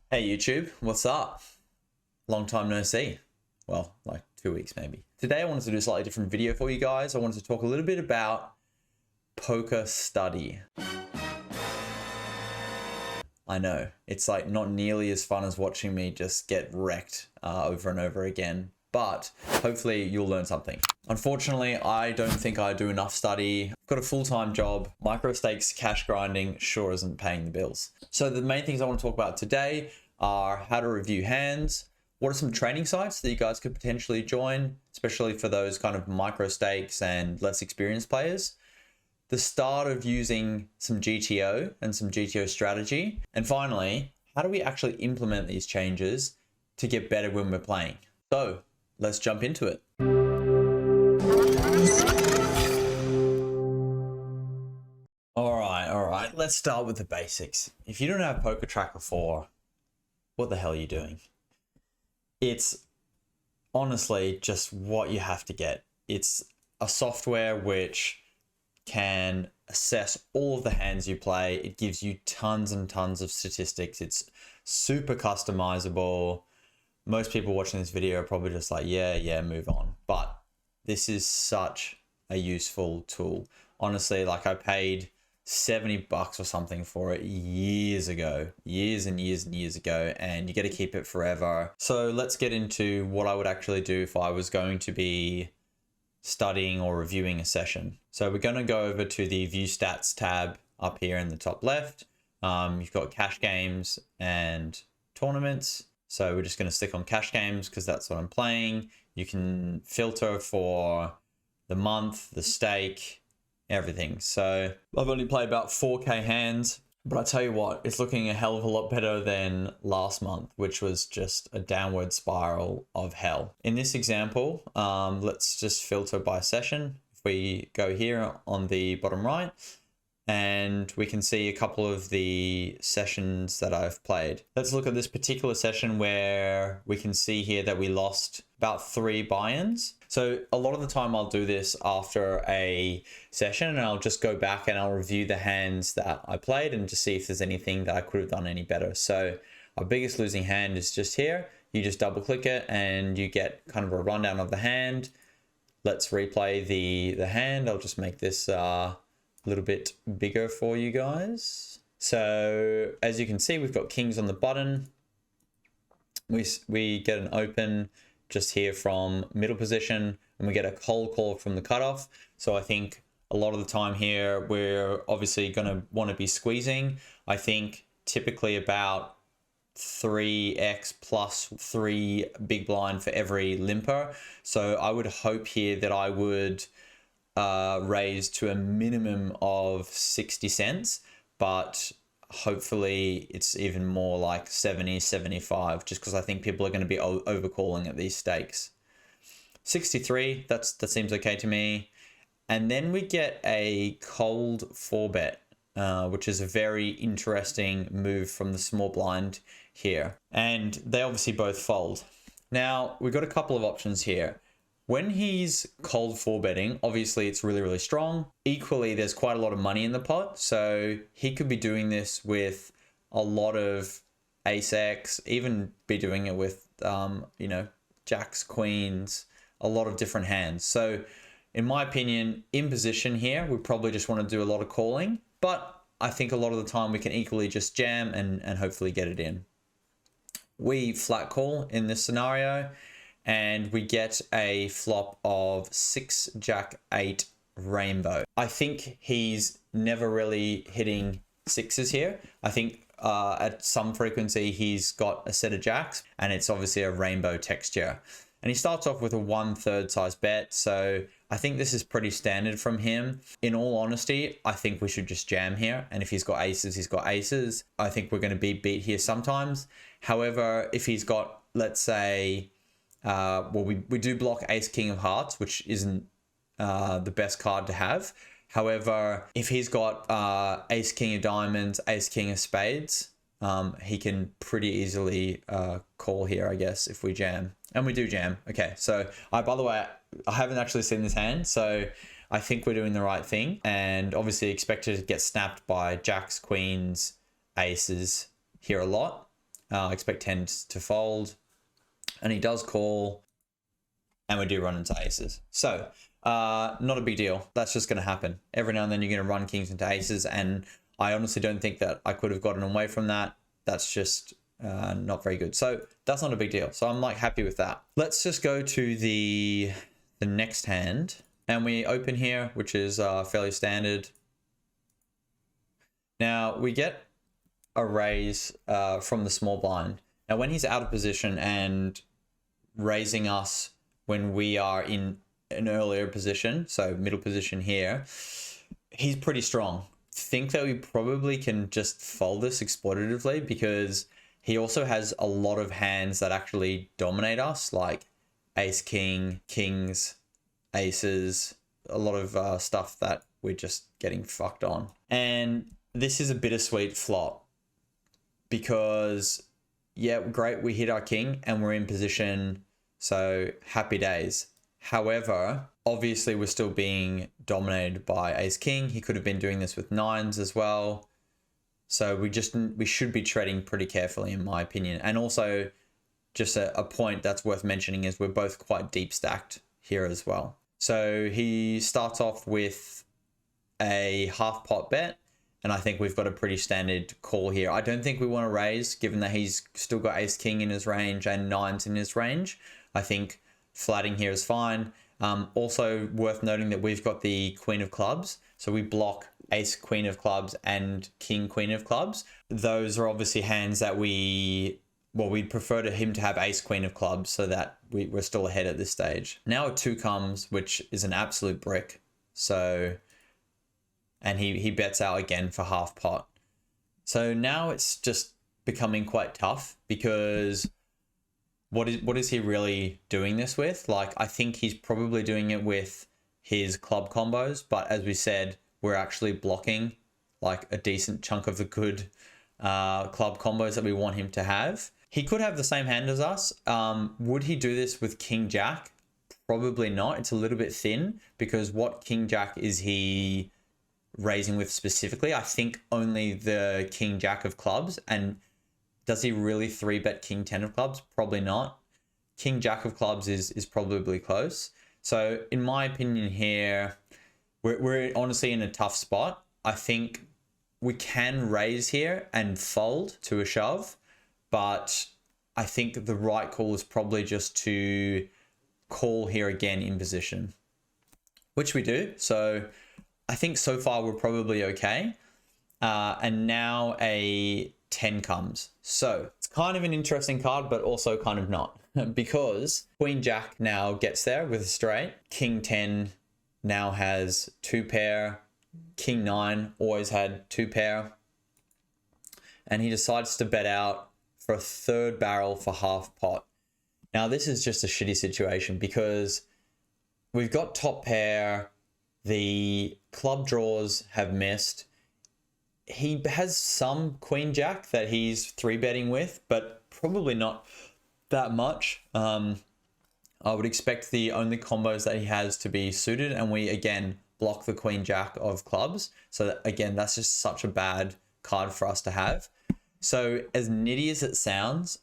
Hey YouTube, what's up? Long time no see. Well, like 2 weeks maybe. Today I wanted to do a slightly different video for you guys. I wanted to talk a little bit about poker study. I know, it's like not nearly as fun as watching me just get wrecked over and over again, but hopefully you'll learn something. Unfortunately, I don't think I do enough study. I've got a full-time job. Microstakes cash grinding sure isn't paying the bills. So the main things I want to talk about today are how to review hands, what are some training sites that you guys could potentially join, especially for those kind of microstakes and less experienced players, the start of using some GTO and some GTO strategy, and finally, how do we actually implement these changes to get better when we're playing? So let's jump into it. All right, let's start with the basics. If you don't have Poker Tracker 4, what the hell are you doing? It's honestly just what you have to get. It's a software which can assess all of the hands you play. It gives you tons and tons of statistics. It's super customizable. Most people watching this video are probably just like, yeah, move on. But this is such a useful tool. Honestly, like I paid $70 or something for it years ago, years and years ago, and you get to keep it forever. So let's get into what I would actually do if I was going to be studying or reviewing a session. So we're going to go over to the view stats tab up here in the top left. You've got cash games and tournaments. So we're just going to stick on cash games because that's what I'm playing. You can filter for the month, the stake, everything. So I've only played about 4K hands, but I tell you what, it's looking a hell of a lot better than last month, which was just a downward spiral of hell. In this example, let's just filter by session. If we go here on the bottom right, and we can see a couple of the sessions that I've played. Let's look at this particular session where we can see here that we lost about 3 buy-ins. So a lot of the time I'll do this after a session and I'll just go back and I'll review the hands that I played and just see if there's anything that I could have done any better. So our biggest losing hand is just here. You just double click it and you get kind of a rundown of the hand. Let's replay the hand. I'll just make this a little bit bigger for you guys. So as you can see, we've got kings on the button. We get an open just here from middle position and we get a cold call from the cutoff. So I think a lot of the time here, we're obviously going to want to be squeezing. I think typically about 3x plus 3 big blind for every limper. So I would hope here that I would raise to a minimum of 60 cents, but hopefully it's even more like 70, 75, just because I think people are going to be overcalling at these stakes. 63, that seems okay to me. And then we get a cold 4-bet, which is a very interesting move from the small blind here. And they obviously both fold. Now, we've got a couple of options here. When he's cold 4-betting, obviously it's really strong. Equally, there's quite a lot of money in the pot. So he could be doing this with a lot of ace X, even be doing it with, jacks, queens, a lot of different hands. So in my opinion, in position here, we probably just want to do a lot of calling, but I think a lot of the time we can equally just jam and hopefully get it in. We flat call in this scenario, and we get a flop of 6 jack 8 rainbow. I think he's never really hitting sixes here. I think at some frequency he's got a set of jacks and it's obviously a rainbow texture. And he starts off with a 1/3 size bet. So I think this is pretty standard from him. In all honesty, I think we should just jam here. And if he's got aces, he's got aces. I think we're going to be beat here sometimes. However, if he's got, let's say, we do block ace king of hearts, which isn't the best card to have. However, if he's got ace king of diamonds, ace king of spades, he can pretty easily call here, I guess, if we jam. And we do jam. Okay, so by the way, I haven't actually seen this hand, so I think we're doing the right thing. And obviously expected to get snapped by jacks, queens, aces here a lot. expect 10 to fold, and he does call, and we do run into aces. So not a big deal. That's just going to happen. Every now and then you're going to run kings into aces, and I honestly don't think that I could have gotten away from that. That's just not very good. So that's not a big deal. So I'm like happy with that. Let's just go to the next hand, and we open here, which is fairly standard. Now we get a raise from the small blind. Now when he's out of position and raising us when we are in an earlier position, so middle position here, he's pretty strong. Think that we probably can just fold this exploitatively, because he also has a lot of hands that actually dominate us, like ace, king, kings, aces, a lot of stuff that we're just getting fucked on. And this is a bittersweet flop, because yeah, great, we hit our king and we're in position, so happy days. However, obviously we're still being dominated by ace king. He could have been doing this with nines as well. So we should be treading pretty carefully, in my opinion. And also, just a point that's worth mentioning is we're both quite deep stacked here as well. So he starts off with a half pot bet, and I think we've got a pretty standard call here. I don't think we want to raise, given that he's still got ace king in his range and nines in his range. I think flatting here is fine. Also worth noting that we've got the queen of clubs, so we block ace queen of clubs and king queen of clubs. Those are obviously hands that we'd prefer to him to have ace queen of clubs, so that we're still ahead at this stage. Now a 2 comes, which is an absolute brick. So, and he bets out again for half pot. So now it's just becoming quite tough, because what is he really doing this with? Like, I think he's probably doing it with his club combos, but as we said, we're actually blocking like a decent chunk of the good club combos that we want him to have. He could have the same hand as us. Would he do this with king jack? Probably not. It's a little bit thin, because what king jack is he raising with specifically? I think only the king jack of clubs. And does he really 3-bet king 10 of clubs? Probably not. King jack of clubs is probably close. So in my opinion here, we're honestly in a tough spot. I think we can raise here and fold to a shove, but I think the right call is probably just to call here again in position, which we do. So I think so far we're probably okay. And now a 10 comes. So it's kind of an interesting card, but also kind of not, because queen jack now gets there with a straight. King 10 now has 2 pair. King 9 always had 2 pair. And he decides to bet out for a 3rd barrel for half pot. Now this is just a shitty situation, because we've got top pair. The club draws have missed. He has some queen jack that he's 3-betting with, but probably not that much. I would expect the only combos that he has to be suited, and we again block the queen jack of clubs. So that, again, that's just such a bad card for us to have. So as nitty as it sounds,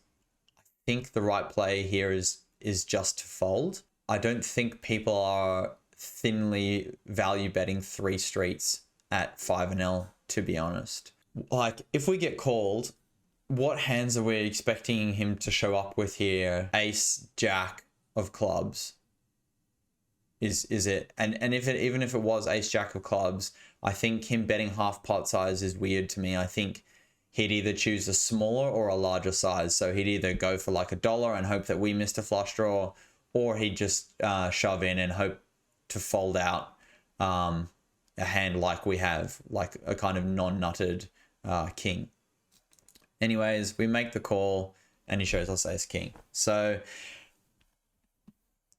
I think the right play here is just to fold. I don't think people are thinly value betting 3 streets at 5-L, to be honest. Like, if we get called, what hands are we expecting him to show up with here? Ace jack of clubs is it? And even if it was ace jack of clubs, I think him betting half pot size is weird to me. I think he'd either choose a smaller or a larger size. So he'd either go for like $1 and hope that we missed a flush draw, or he'd just shove in and hope to fold out a hand like we have, like a kind of non-nutted king. Anyways, we make the call and he shows us ace king. So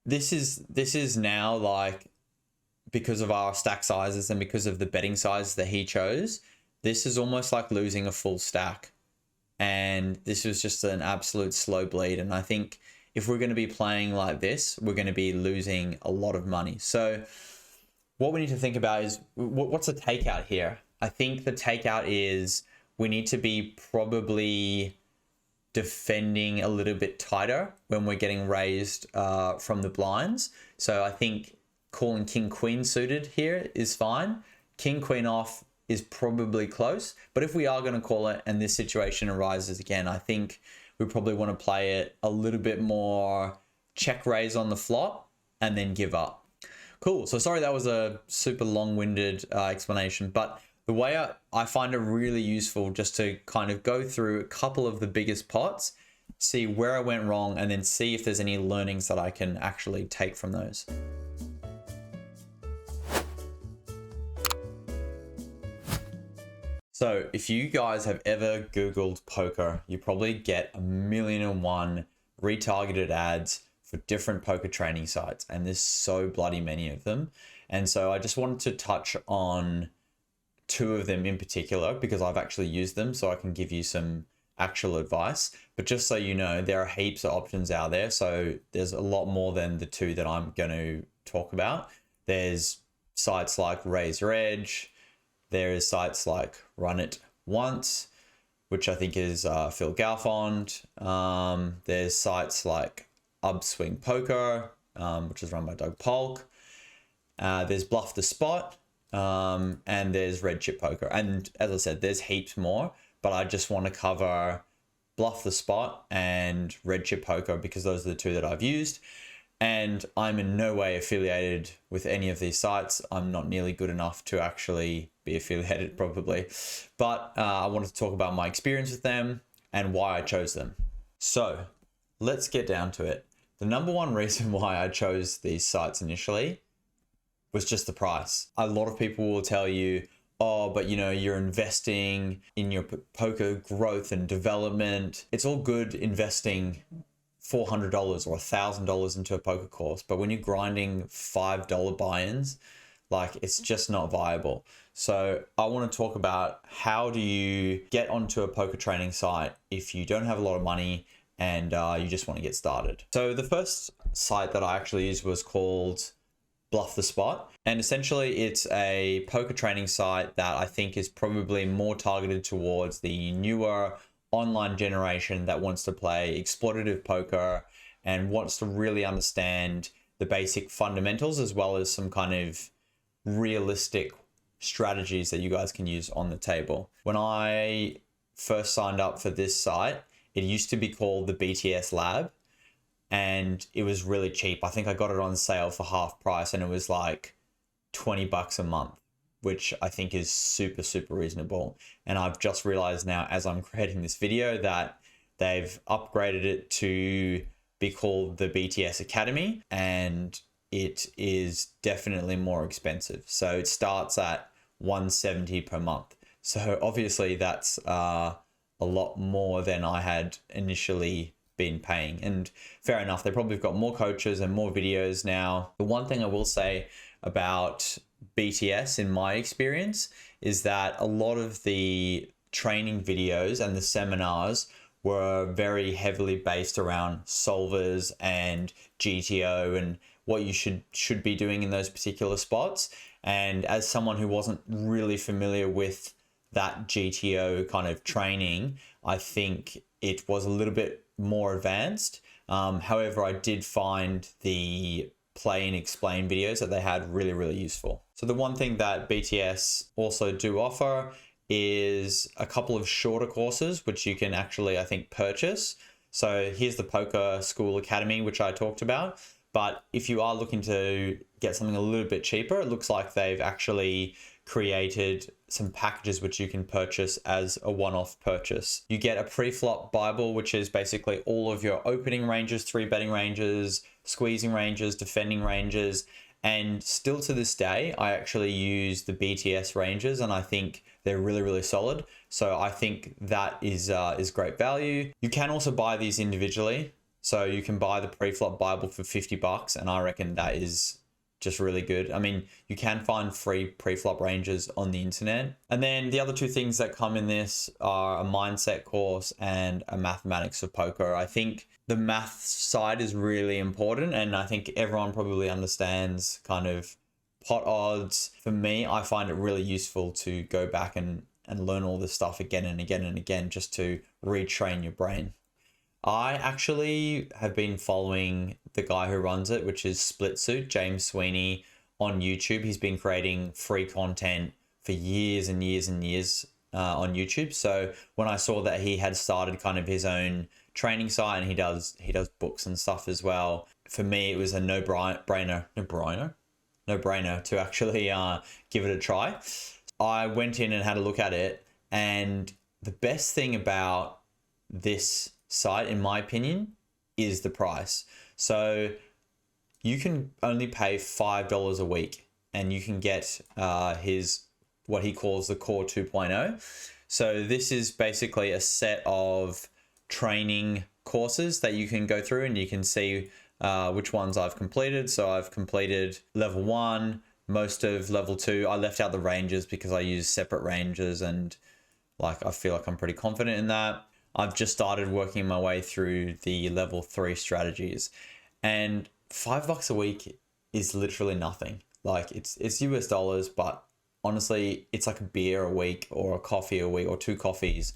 this is now, like, because of our stack sizes and because of the betting size that he chose, this is almost like losing a full stack. And this was just an absolute slow bleed. And I think if we're going to be playing like this, we're going to be losing a lot of money. So what we need to think about is, what's the takeout here? I think the takeout is we need to be probably defending a little bit tighter when we're getting raised from the blinds. So I think calling king queen suited here is fine. King queen off is probably close, but if we are going to call it and this situation arises again, I think we probably want to play it a little bit more check raise on the flop and then give up. Cool. So sorry that was a super long-winded explanation, but the way I find it really useful just to kind of go through a couple of the biggest pots, see where I went wrong, and then see if there's any learnings that I can actually take from those. So if you guys have ever Googled poker, you probably get 1,000,001 retargeted ads for different poker training sites, and there's so bloody many of them. And so I just wanted to touch on 2 of them in particular because I've actually used them, so I can give you some actual advice. But just so you know, there are heaps of options out there, so there's a lot more than the 2 that I'm going to talk about. There's sites like Raise Your Edge. There is sites like Run It Once, which I think is Phil Galfond. There's sites like Upswing Poker, which is run by Doug Polk. There's Bluff the Spot, and there's Red Chip Poker. And as I said, there's heaps more, but I just want to cover Bluff the Spot and Red Chip Poker because those are the 2 that I've used. And I'm in no way affiliated with any of these sites. I'm not nearly good enough to actually be affiliated probably, but I wanted to talk about my experience with them and why I chose them. So let's get down to it. The number one reason why I chose these sites initially was just the price. A lot of people will tell you, oh, but you know, you're investing in your poker growth and development. It's all good investing $400 or $1,000 into a poker course, but when you're grinding $5 buy-ins, like it's just not viable. So I want to talk about how do you get onto a poker training site if you don't have a lot of money and you just want to get started. So the first site that I actually used was called Bluff the Spot. And essentially it's a poker training site that I think is probably more targeted towards the newer online generation that wants to play exploitative poker and wants to really understand the basic fundamentals as well as some kind of realistic strategies that you guys can use on the table. When I first signed up for this site, it used to be called the BTS Lab and it was really cheap. I think I got it on sale for half price and it was like $20 a month, which I think is super, super reasonable. And I've just realized now as I'm creating this video that they've upgraded it to be called the BTS Academy and it is definitely more expensive. So it starts at $170 per month. So obviously that's a lot more than I had initially been paying. And fair enough, they probably have got more coaches and more videos now. The one thing I will say about BTS in my experience is that a lot of the training videos and the seminars were very heavily based around solvers and GTO and what you should be doing in those particular spots. And as someone who wasn't really familiar with that GTO kind of training, I think it was a little bit more advanced. However, I did find the play and explain videos that they had really, really useful. So the one thing that BTS also do offer is a couple of shorter courses, which you can actually, I think, purchase. So here's the Poker School Academy, which I talked about. But if you are looking to get something a little bit cheaper, it looks like they've actually created some packages which you can purchase as a one-off purchase. You get a pre-flop Bible, which is basically all of your opening ranges, 3-betting ranges, squeezing ranges, defending ranges. And still to this day, I actually use the BTS ranges and I think they're really, really solid. So I think that is great value. You can also buy these individually. So you can buy the pre-flop Bible for $50 and I reckon that is just really good. I mean, you can find free pre-flop ranges on the internet. And then the other 2 things that come in this are a mindset course and a mathematics of poker. I think the math side is really important and I think everyone probably understands kind of pot odds. For me, I find it really useful to go back and learn all this stuff again and again and again just to retrain your brain. I actually have been following the guy who runs it, which is Split Suit, James Sweeney, on YouTube. He's been creating free content for years and years and years on YouTube. So when I saw that he had started kind of his own training site, and he does books and stuff as well, for me it was a no-brainer to actually give it a try. I went in and had a look at it, and the best thing about this site, in my opinion, is the price. So you can only pay $5 a week, and you can get his what he calls the Core 2.0. So this is basically a set of training courses that you can go through, and you can see which ones I've completed. So I've completed level 1, most of level 2. I left out the ranges because I use separate ranges, and like I feel like I'm pretty confident in that. I've just started working my way through the level 3 strategies, and $5 a week is literally nothing. Like it's US dollars, but honestly, it's like a beer a week or a coffee a week or 2 coffees.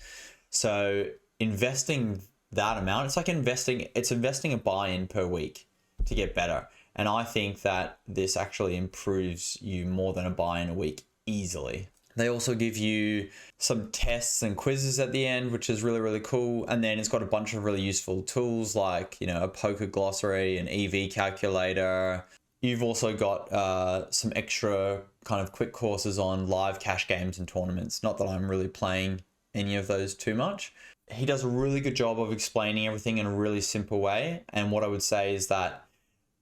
So investing that amount, it's like investing a buy-in per week to get better. And I think that this actually improves you more than a buy-in a week easily. They also give you some tests and quizzes at the end, which is really, really cool. And then it's got a bunch of really useful tools like, you know, a poker glossary, an EV calculator. You've also got some extra kind of quick courses on live cash games and tournaments. Not that I'm really playing any of those too much. He does a really good job of explaining everything in a really simple way. And what I would say is that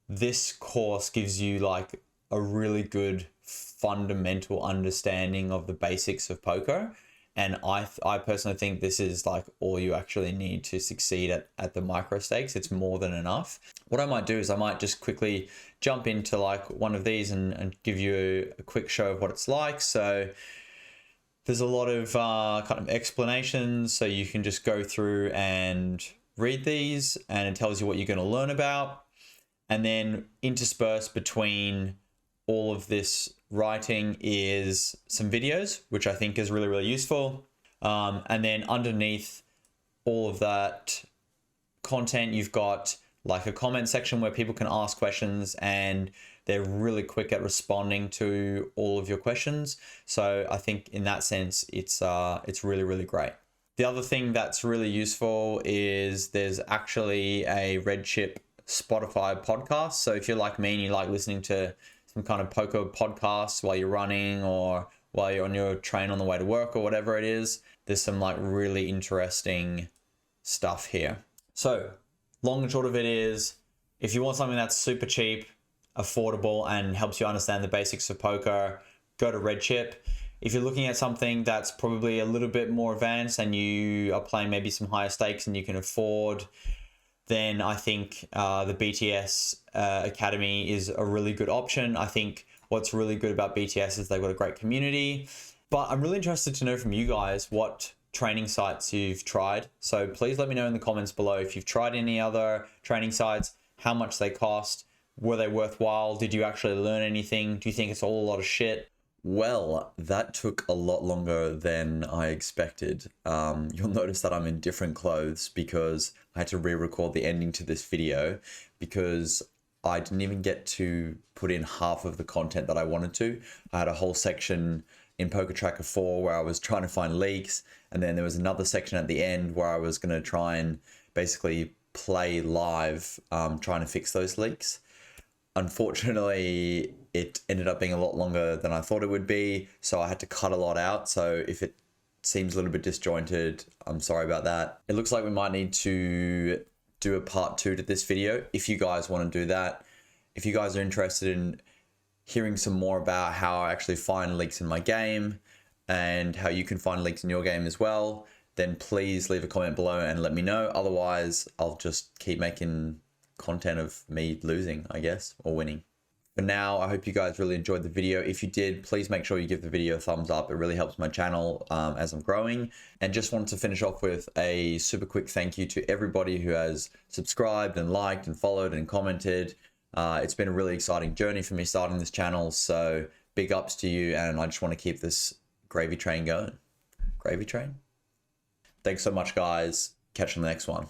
this course gives you like a really good fundamental understanding of the basics of poker. And I personally think this is like all you actually need to succeed at the Microstakes. It's more than enough. What I might do is I might just quickly jump into like one of these and give you a quick show of what it's like. So there's a lot of kind of explanations. So you can just go through and read these, and it tells you what you're going to learn about. And then interspersed between all of this writing is some videos, which I think is really, really useful. And then underneath all of that content, you've got like a comment section where people can ask questions, and they're really quick at responding to all of your questions. So I think in that sense, it's really, really great. The other thing that's really useful is there's actually a Red Chip Spotify podcast. So if you're like me and you like listening to some kind of poker podcasts while you're running or while you're on your train on the way to work or whatever it is, there's some like really interesting stuff here. So long and short of it is, if you want something that's super cheap, affordable, and helps you understand the basics of poker, go to Red Chip. If you're looking at something that's probably a little bit more advanced and you are playing maybe some higher stakes and you can afford, then I think the BTS Academy is a really good option. I think what's really good about BTS is they've got a great community. But I'm really interested to know from you guys what training sites you've tried. So please let me know in the comments below if you've tried any other training sites, how much they cost, were they worthwhile, did you actually learn anything, do you think it's all a lot of shit? Well, that took a lot longer than I expected. You'll notice that I'm in different clothes because I had to re-record the ending to this video because I didn't even get to put in half of the content that I wanted to. I had a whole section in Poker Tracker 4 where I was trying to find leaks, and then there was another section at the end where I was going to try and basically play live, trying to fix those leaks. Unfortunately, it ended up being a lot longer than I thought it would be, so I had to cut a lot out. So if it seems a little bit disjointed, I'm sorry about that. It looks like we might need to do a part 2 to this video if you guys want to do that. If you guys are interested in hearing some more about how I actually find leaks in my game and how you can find leaks in your game as well, then please leave a comment below and let me know. Otherwise, I'll just keep making content of me losing, I guess, or winning. For now, I hope you guys really enjoyed the video. If you did, please make sure you give the video a thumbs up. It really helps my channel as I'm growing. And just wanted to finish off with a super quick thank you to everybody who has subscribed and liked and followed and commented. It's been a really exciting journey for me starting this channel, so big ups to you, and I just want to keep this gravy train going. Gravy train? Thanks so much, guys. Catch you on the next one.